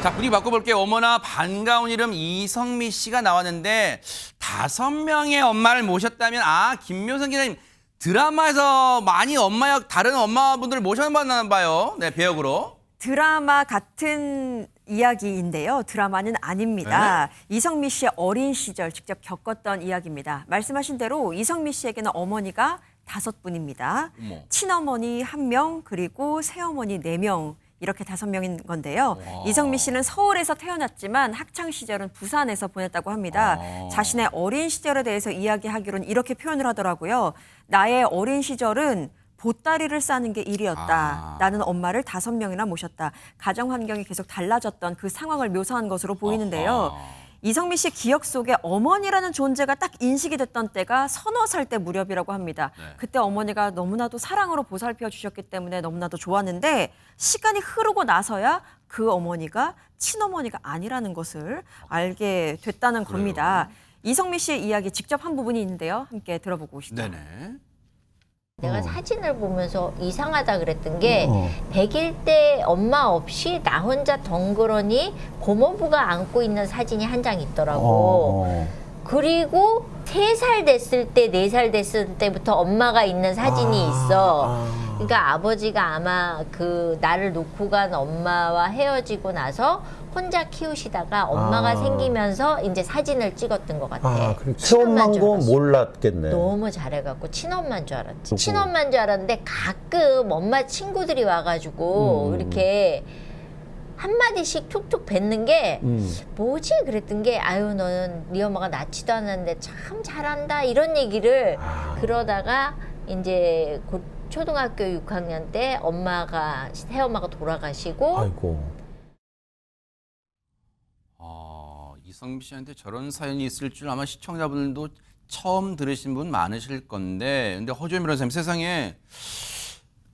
자, 분위기 바꿔볼게요. 어머나 반가운 이름 이성미 씨가 나왔는데 5명의 엄마를 모셨다면 김묘선 기자님 드라마에서 많이 엄마 역 다른 엄마분들을 모셔봤나 봐요. 네, 배역으로. 드라마 같은 이야기인데요. 드라마는 아닙니다. 네? 이성미 씨의 어린 시절 직접 겪었던 이야기입니다. 말씀하신 대로 이성미 씨에게는 어머니가 5분입니다. 친어머니 1명, 그리고 새어머니 4명. 이렇게 5명인 건데요. 와. 이성미 씨는 서울에서 태어났지만 학창 시절은 부산에서 보냈다고 합니다. 자신의 어린 시절에 대해서 이야기하기로는 이렇게 표현을 하더라고요. 나의 어린 시절은 보따리를 싸는 게 일이었다. 나는 엄마를 5명이나 모셨다. 가정 환경이 계속 달라졌던 그 상황을 묘사한 것으로 보이는데요. 이성미 씨 기억 속에 어머니라는 존재가 딱 인식이 됐던 때가 30살 때 무렵이라고 합니다. 네. 그때 어머니가 너무나도 사랑으로 보살펴 주셨기 때문에 너무나도 좋았는데 시간이 흐르고 나서야 그 어머니가 친어머니가 아니라는 것을 알게 됐다는 겁니다. 이성미 씨의 이야기 직접 한 부분이 있는데요. 함께 들어보고 오시죠. 네네. 내가 사진을 보면서 이상하다 그랬던 게 100일 때 엄마 없이 나 혼자 덩그러니 고모부가 안고 있는 사진이 한 장 있더라고. 그리고 3살 됐을 때, 4살 됐을 때부터 엄마가 있는 사진이 있어. 그러니까 아버지가 아마 그 나를 놓고 간 엄마와 헤어지고 나서 혼자 키우시다가 엄마가 생기면서 이제 사진을 찍었던 것 같아. 친엄마인 거 몰랐겠네. 너무 잘해갖고 친엄마인 줄 알았지. 친엄마인 줄 알았는데 가끔 엄마 친구들이 와가지고 이렇게 한마디씩 툭툭 뱉는 게 뭐지? 그랬던 게 아유 너는 네 엄마가 낳지도 않았는데 참 잘한다 이런 얘기를 그러다가 이제 곧 초등학교 6학년 때 엄마가 새엄마가 돌아가시고 아이고. 이성미 씨한테 저런 사연이 있을 줄 아마 시청자분들도 처음 들으신 분 많으실 건데 근데 허주연 변호사님 세상에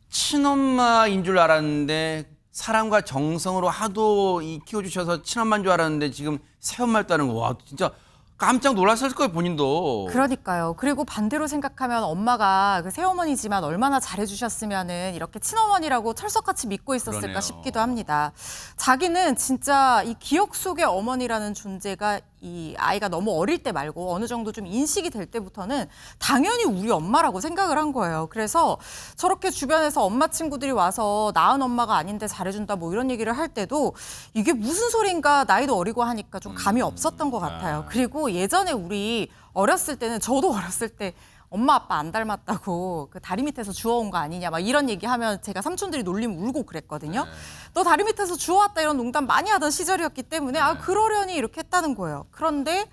친엄마인 줄 알았는데 사랑과 정성으로 하도 키워주셔서 친엄마인 줄 알았는데 지금 새엄마를 따는 거 와 진짜 깜짝 놀랐을 거예요 본인도. 그러니까요. 그리고 반대로 생각하면 엄마가 그 새어머니지만 얼마나 잘해주셨으면은 이렇게 친어머니라고 철석같이 믿고 있었을까 그러네요. 싶기도 합니다. 자기는 진짜 이 기억 속의 어머니라는 존재가 이 아이가 너무 어릴 때 말고 어느 정도 좀 인식이 될 때부터는 당연히 우리 엄마라고 생각을 한 거예요. 그래서 저렇게 주변에서 엄마 친구들이 와서 낳은 엄마가 아닌데 잘해준다 뭐 이런 얘기를 할 때도 이게 무슨 소린가 나이도 어리고 하니까 좀 감이 없었던 것 같아요. 그리고 예전에 우리 어렸을 때는 저도 어렸을 때 엄마 아빠 안 닮았다고 그 다리 밑에서 주워온 거 아니냐 막 이런 얘기하면 제가 삼촌들이 놀리면 울고 그랬거든요. 너 다리 밑에서 주워왔다 이런 농담 많이 하던 시절이었기 때문에 그러려니 이렇게 했다는 거예요. 그런데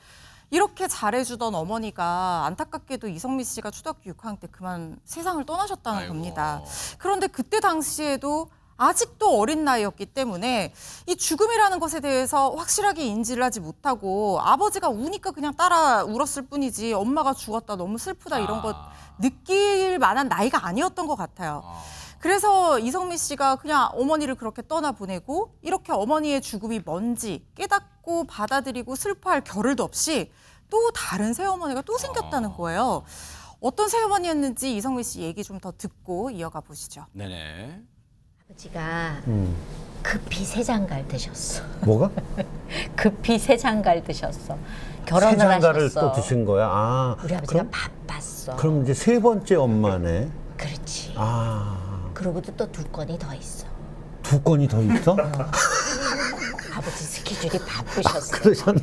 이렇게 잘해주던 어머니가 안타깝게도 이성미 씨가 초등학교 6학년 때 그만 세상을 떠나셨다는 겁니다. 그런데 그때 당시에도 아직도 어린 나이였기 때문에 이 죽음이라는 것에 대해서 확실하게 인지를 하지 못하고 아버지가 우니까 그냥 따라 울었을 뿐이지 엄마가 죽었다 너무 슬프다 이런 것 느낄 만한 나이가 아니었던 것 같아요. 그래서 이성미 씨가 그냥 어머니를 그렇게 떠나보내고 이렇게 어머니의 죽음이 뭔지 깨닫고 받아들이고 슬퍼할 겨를도 없이 또 다른 새어머니가 또 생겼다는 거예요. 어떤 새어머니였는지 이성미 씨 얘기 좀 더 듣고 이어가 보시죠. 네네. 아버지가 급히 새 장갈 드셨어. 뭐가? 급히 새 장갈 드셨어. 결혼을 새장가를 하셨어. 또 드신 거야? 우리 아버지가 바빴어. 그럼 이제 3번째 엄마네. 그렇지. 그러고도 또 2건이 더 있어. 2건이 더 있어? 아버지 스케줄이 바쁘셨어. 그러셨네.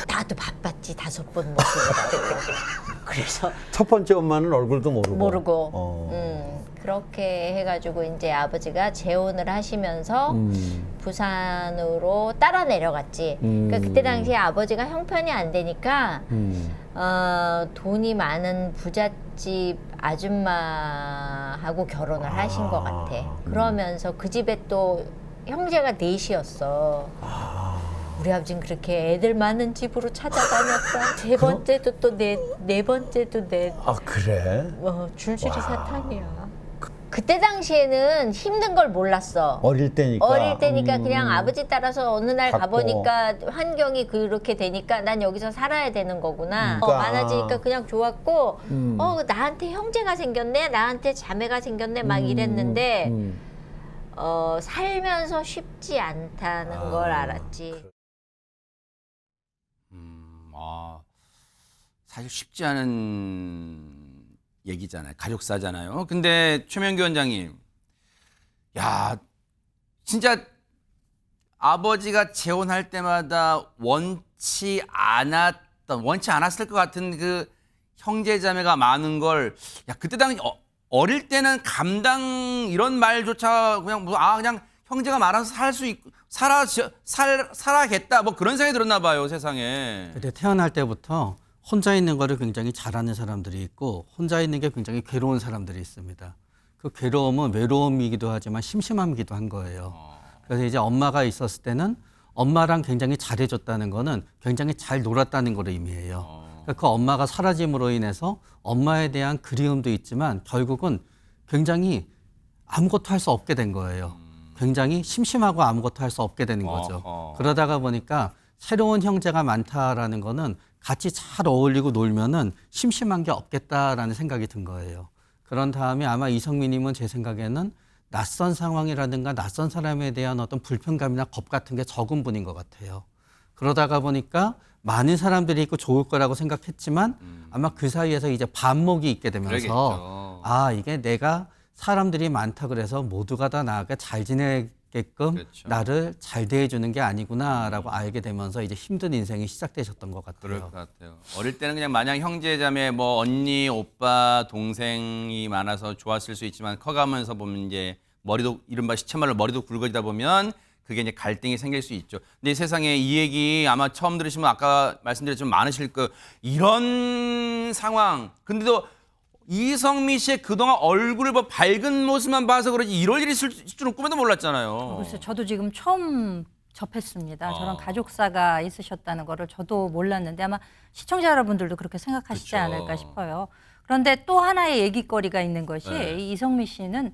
나도 바빴지 5번 모시느라고. 그래서 첫 번째 엄마는 얼굴도 모르고. 모르고. 그렇게 해가지고 이제 아버지가 재혼을 하시면서 부산으로 따라 내려갔지. 그러니까 그때 당시에 아버지가 형편이 안 되니까 돈이 많은 부잣집 아줌마하고 결혼을 하신 것 같아. 그러면서 그 집에 또 형제가 4이었어. 우리 아버지는 그렇게 애들 많은 집으로 찾아다녔다. 세 번째도 또 네 번째도 그래? 줄줄이 사탕이야. 그때 당시에는 힘든 걸 몰랐어. 어릴 때니까. 그냥 아버지 따라서 어느 날 바빠. 가보니까 환경이 그렇게 되니까 난 여기서 살아야 되는 거구나. 많아지니까 그냥 좋았고 나한테 형제가 생겼네, 나한테 자매가 생겼네 막 이랬는데 살면서 쉽지 않다는 걸 알았지. 사실 쉽지 않은 얘기잖아요. 가족사잖아요. 근데 최명규 원장님, 야, 진짜 아버지가 재혼할 때마다 원치 않았을 것 같은 그 형제자매가 많은 걸, 야, 그때 당시 어릴 때는 감당 이런 말조차 그냥 그냥 형제가 많아서 살아겠다 뭐 그런 생각이 들었나 봐요, 세상에. 근데 태어날 때부터 혼자 있는 거를 굉장히 잘하는 사람들이 있고 혼자 있는 게 굉장히 괴로운 사람들이 있습니다. 그 괴로움은 외로움이기도 하지만 심심함이기도 한 거예요. 그래서 이제 엄마가 있었을 때는 엄마랑 굉장히 잘해줬다는 거는 굉장히 잘 놀았다는 걸 의미해요. 그러니까 그 엄마가 사라짐으로 인해서 엄마에 대한 그리움도 있지만 결국은 굉장히 아무것도 할 수 없게 된 거예요. 굉장히 심심하고 아무것도 할 수 없게 되는 거죠. 그러다가 보니까 새로운 형제가 많다라는 거는 같이 잘 어울리고 놀면은 심심한 게 없겠다라는 생각이 든 거예요. 그런 다음에 아마 이성민님은 제 생각에는 낯선 상황이라든가 낯선 사람에 대한 어떤 불편감이나 겁 같은 게 적은 분인 것 같아요. 그러다가 보니까 많은 사람들이 있고 좋을 거라고 생각했지만 아마 그 사이에서 이제 반목이 있게 되면서 그러겠죠. 아, 이게 내가 사람들이 많다 그래서 모두가 다 나에게 잘 지내게끔 그렇죠. 나를 잘 대해주는 게 아니구나라고 알게 되면서 이제 힘든 인생이 시작되셨던 것 그럴 같아요. 것 같아요. 어릴 때는 그냥 마냥 형제자매 뭐 언니, 오빠, 동생이 많아서 좋았을 수 있지만 커가면서 보면 이제 머리도 이른바 시체말로 머리도 굵어지다 보면 그게 이제 갈등이 생길 수 있죠. 근데 세상에 이 얘기 아마 처음 들으시면 아까 말씀드렸지만 많으실 거 이런 상황. 근데도 이성미 씨의 그동안 얼굴을 밝은 모습만 봐서 그런지 이럴 일이 있을 줄은 꿈에도 몰랐잖아요. 글쎄, 저도 지금 처음 접했습니다. 저런 가족사가 있으셨다는 거를 저도 몰랐는데 아마 시청자 여러분들도 그렇게 생각하시지 그쵸. 않을까 싶어요. 그런데 또 하나의 얘기거리가 있는 것이 이 이성미 씨는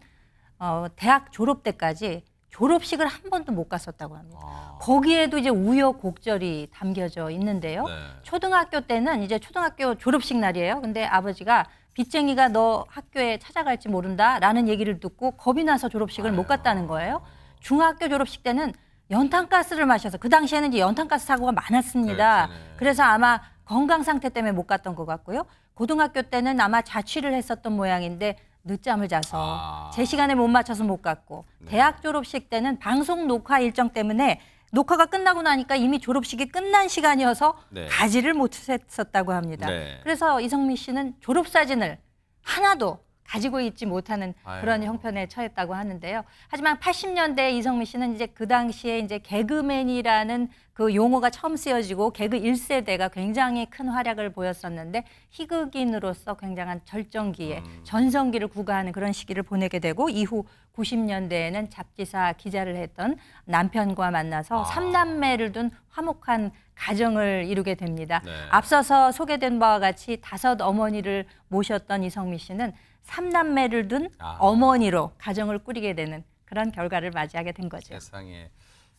대학 졸업 때까지 졸업식을 한 번도 못 갔었다고 합니다. 거기에도 이제 우여곡절이 담겨져 있는데요. 초등학교 때는 이제 초등학교 졸업식 날이에요. 근데 아버지가 빚쟁이가 너 학교에 찾아갈지 모른다라는 얘기를 듣고 겁이 나서 졸업식을 못 갔다는 거예요. 중학교 졸업식 때는 연탄가스를 마셔서 그 당시에는 이제 연탄가스 사고가 많았습니다. 그래서 아마 건강 상태 때문에 못 갔던 것 같고요. 고등학교 때는 아마 자취를 했었던 모양인데 늦잠을 자서 제 시간에 못 맞춰서 못 갔고 대학 졸업식 때는 방송 녹화 일정 때문에 녹화가 끝나고 나니까 이미 졸업식이 끝난 시간이어서 가지를 못했었다고 합니다. 그래서 이성미 씨는 졸업사진을 하나도 가지고 있지 못하는 그런 형편에 처했다고 하는데요. 하지만 80년대 이성미 씨는 이제 그 당시에 이제 개그맨이라는 그 용어가 처음 쓰여지고 개그 1세대가 굉장히 큰 활약을 보였었는데 희극인으로서 굉장한 절정기에 전성기를 구가하는 그런 시기를 보내게 되고 이후 90년대에는 잡지사 기자를 했던 남편과 만나서 3남매를 둔 화목한 가정을 이루게 됩니다. 앞서서 소개된 바와 같이 5 어머니를 모셨던 이성미 씨는 3남매를 둔 어머니로 가정을 꾸리게 되는 그런 결과를 맞이하게 된 거죠. 세상에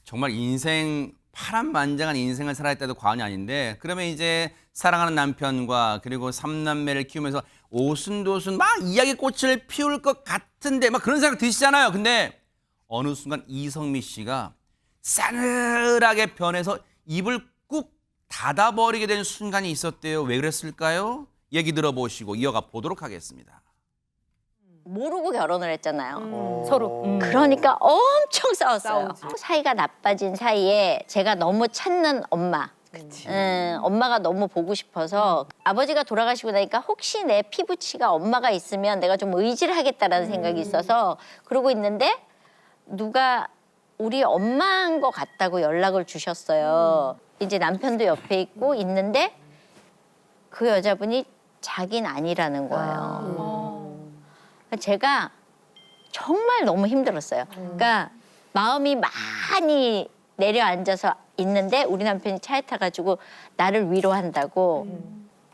정말 인생 파란만장한 인생을 살아있다도 과언이 아닌데 그러면 이제 사랑하는 남편과 그리고 3남매를 키우면서 오순도순 막 이야기꽃을 피울 것 같은데 막 그런 생각 드시잖아요. 근데 어느 순간 이성미 씨가 싸늘하게 변해서 입을 꾹 닫아버리게 되는 순간이 있었대요. 왜 그랬을까요? 얘기 들어보시고 이어가 보도록 하겠습니다. 모르고 결혼을 했잖아요. 서로. 그러니까 엄청 싸웠어요. 사이가 나빠진 사이에 제가 너무 찾는 엄마. 엄마가 너무 보고 싶어서 아버지가 돌아가시고 나니까 혹시 내 피부치가 엄마가 있으면 내가 좀 의지를 하겠다라는 생각이 있어서 그러고 있는데 누가 우리 엄마인 것 같다고 연락을 주셨어요. 이제 남편도 옆에 있고 있는데 그 여자분이 자긴 아니라는 거예요. 제가 정말 너무 힘들었어요. 그러니까 마음이 많이 내려앉아서 있는데 우리 남편이 차에 타가지고 나를 위로한다고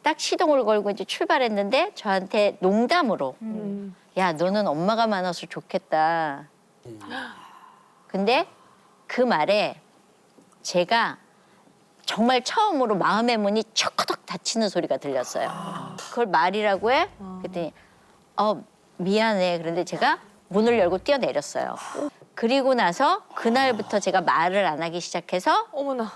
딱 시동을 걸고 이제 출발했는데 저한테 농담으로 야, 너는 엄마가 많아서 좋겠다. 근데 그 말에 제가 정말 처음으로 마음의 문이 척커덕 닫히는 소리가 들렸어요. 그걸 말이라고 해? 그랬더니 미안해. 그런데 제가 문을 열고 뛰어내렸어요. 그리고 나서 그날부터 제가 말을 안 하기 시작해서 어머나.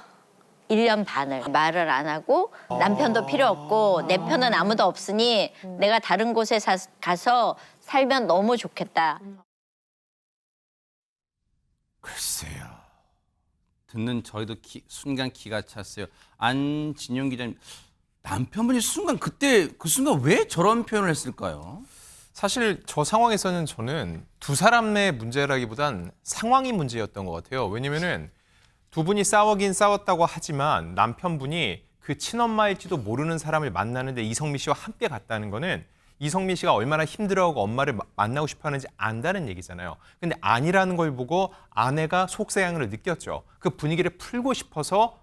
1년 반을 말을 안 하고 남편도 필요 없고 내 편은 아무도 없으니 내가 다른 곳에 가서 살면 너무 좋겠다. 글쎄요. 듣는 저희도 순간 기가 찼어요. 안진용 기자님, 남편분이 그 순간 왜 저런 표현을 했을까요? 사실 저 상황에서는 저는 두 사람의 문제라기보단 상황이 문제였던 것 같아요. 왜냐면은 두 분이 싸우긴 싸웠다고 하지만 남편분이 그 친엄마일지도 모르는 사람을 만나는데 이성미 씨와 함께 갔다는 거는 이성미 씨가 얼마나 힘들어하고 엄마를 만나고 싶어 하는지 안다는 얘기잖아요. 근데 아니라는 걸 보고 아내가 속세양을 느꼈죠. 그 분위기를 풀고 싶어서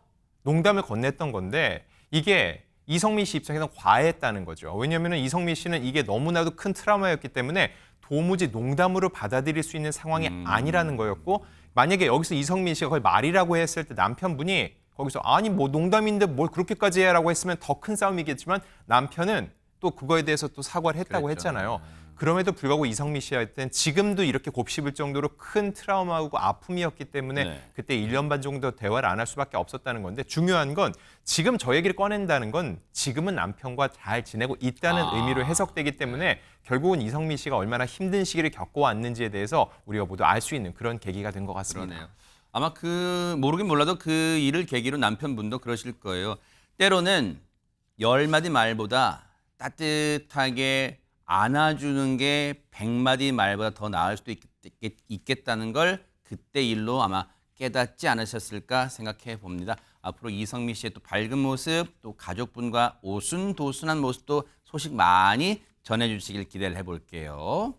농담을 건넸던 건데 이게 이성미 씨 입장에서는 과했다는 거죠. 왜냐하면 이성미 씨는 이게 너무나도 큰 트라우마였기 때문에 도무지 농담으로 받아들일 수 있는 상황이 아니라는 거였고 만약에 여기서 이성미 씨가 그걸 말이라고 했을 때 남편분이 거기서 아니 뭐 농담인데 뭘 그렇게까지 해라고 했으면 더 큰 싸움이겠지만 남편은 또 그거에 대해서 또 사과를 했다고 그랬죠. 했잖아요. 그럼에도 불구하고 이성미 씨한테는 지금도 이렇게 곱씹을 정도로 큰 트라우마하고 아픔이었기 때문에 네. 그때 1년 반 정도 대화를 안 할 수밖에 없었다는 건데 중요한 건 지금 저 얘기를 꺼낸다는 건 지금은 남편과 잘 지내고 있다는 의미로 해석되기 때문에 결국은 이성미 씨가 얼마나 힘든 시기를 겪어왔는지에 대해서 우리가 모두 알 수 있는 그런 계기가 된 것 같습니다. 그러네요. 아마 모르긴 몰라도 그 일을 계기로 남편분도 그러실 거예요. 때로는 10마디 말보다 따뜻하게 안아주는 게 100마디 말보다 더 나을 수도 있겠다는 걸 그때 일로 아마 깨닫지 않으셨을까 생각해 봅니다. 앞으로 이성미 씨의 또 밝은 모습, 또 가족분과 오순도순한 모습도 소식 많이 전해주시길 기대를 해볼게요.